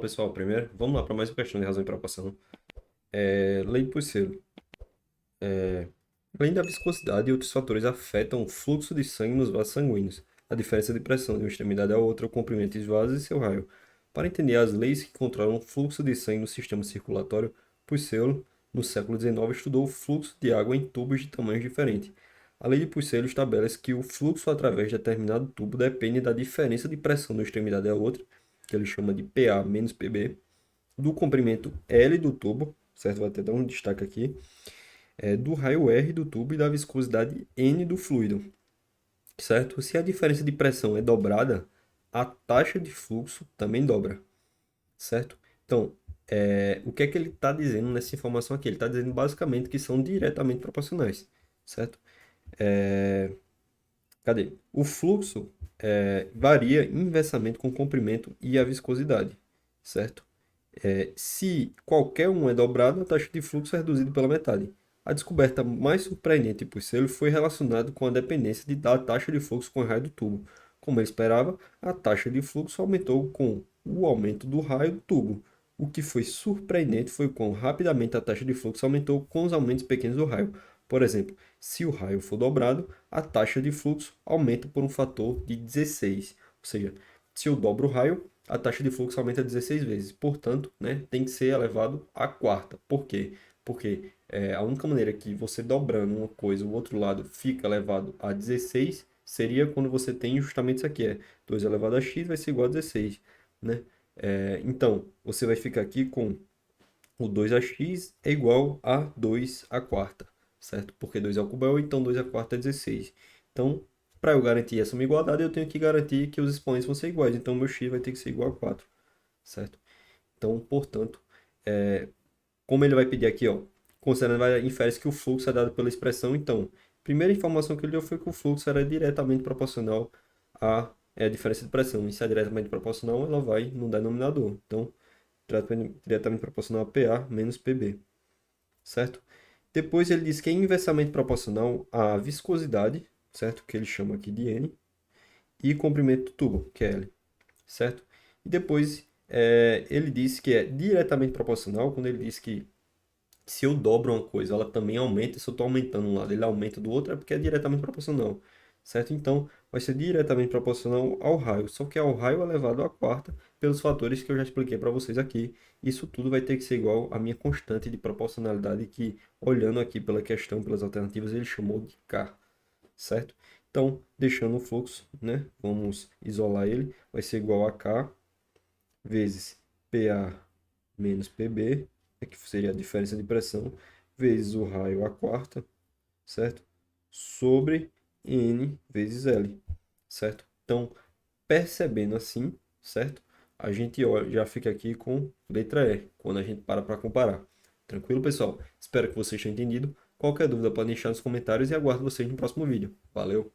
pessoal. Primeiro, vamos lá para mais uma questão de razão e proporção. Lei de Puxeiro. Além da viscosidade, outros fatores afetam o fluxo de sangue nos vasos sanguíneos, a diferença de pressão de uma extremidade à outra, o comprimento dos vasos e seu raio. Para entender as leis que controlam o fluxo de sangue no sistema circulatório, Puxeiro, no século XIX, estudou o fluxo de água em tubos de tamanhos diferentes. A lei de Puxeiro estabelece que o fluxo através de determinado tubo depende da diferença de pressão de uma extremidade à outra, que ele chama de PA menos PB, do comprimento L do tubo, certo? Vou até dar um destaque aqui, do raio R do tubo e da viscosidade N do fluido, certo? Se a diferença de pressão é dobrada, a taxa de fluxo também dobra, certo? Então, o que é que ele está dizendo nessa informação aqui? Ele está dizendo basicamente que são diretamente proporcionais, certo? Cadê? O fluxo varia inversamente com o comprimento e a viscosidade, certo? Se qualquer um é dobrado, a taxa de fluxo é reduzida pela metade. A descoberta mais surpreendente por Searle foi relacionada com a dependência da taxa de fluxo com o raio do tubo. Como ele esperava, a taxa de fluxo aumentou com o aumento do raio do tubo. O que foi surpreendente foi quão rapidamente a taxa de fluxo aumentou com os aumentos pequenos do raio. Por exemplo, se o raio for dobrado, a taxa de fluxo aumenta por um fator de 16. Ou seja, se eu dobro o raio, a taxa de fluxo aumenta 16 vezes. Portanto, né, tem que ser elevado à quarta. Por quê? Porque a única maneira que você dobrando uma coisa, o outro lado fica elevado a 16, seria quando você tem justamente isso aqui, 2 elevado a x vai ser igual a 16, né? Então, você vai ficar aqui com o 2x é igual a 2 à quarta, certo? Porque 2 ao cubo é 8, então 2 à quarta é 16. Então, para eu garantir essa igualdade, eu tenho que garantir que os expoentes vão ser iguais. Então, meu x vai ter que ser igual a 4, certo? Então, portanto, como ele vai pedir aqui, ó, considerando, infere que o fluxo é dado pela expressão. Então, a primeira informação que ele deu foi que o fluxo era diretamente proporcional à diferença de pressão. E se é diretamente proporcional, ela vai no denominador. Então, diretamente proporcional a PA menos PB, certo? Depois ele diz que é inversamente proporcional à viscosidade, certo? Que ele chama aqui de N, e comprimento do tubo, que é L, certo? E depois ele diz que é diretamente proporcional quando ele diz que se eu dobro uma coisa, ela também aumenta. Se eu estou aumentando um lado, ele aumenta do outro, é porque é diretamente proporcional, certo? Então, vai ser diretamente proporcional ao raio, só que é ao raio elevado à quarta, pelos fatores que eu já expliquei para vocês aqui. Isso tudo vai ter que ser igual à minha constante de proporcionalidade, que, olhando aqui pela questão, pelas alternativas, ele chamou de K, certo? Então, deixando o fluxo, né? Vamos isolar ele, vai ser igual a K vezes PA menos PB, que seria a diferença de pressão, vezes o raio à quarta, certo? Sobre N vezes L, certo? Então, percebendo assim, certo? A gente já fica aqui com letra E, quando a gente para comparar. Tranquilo, pessoal? Espero que vocês tenham entendido. Qualquer dúvida, podem deixar nos comentários e aguardo vocês no próximo vídeo. Valeu!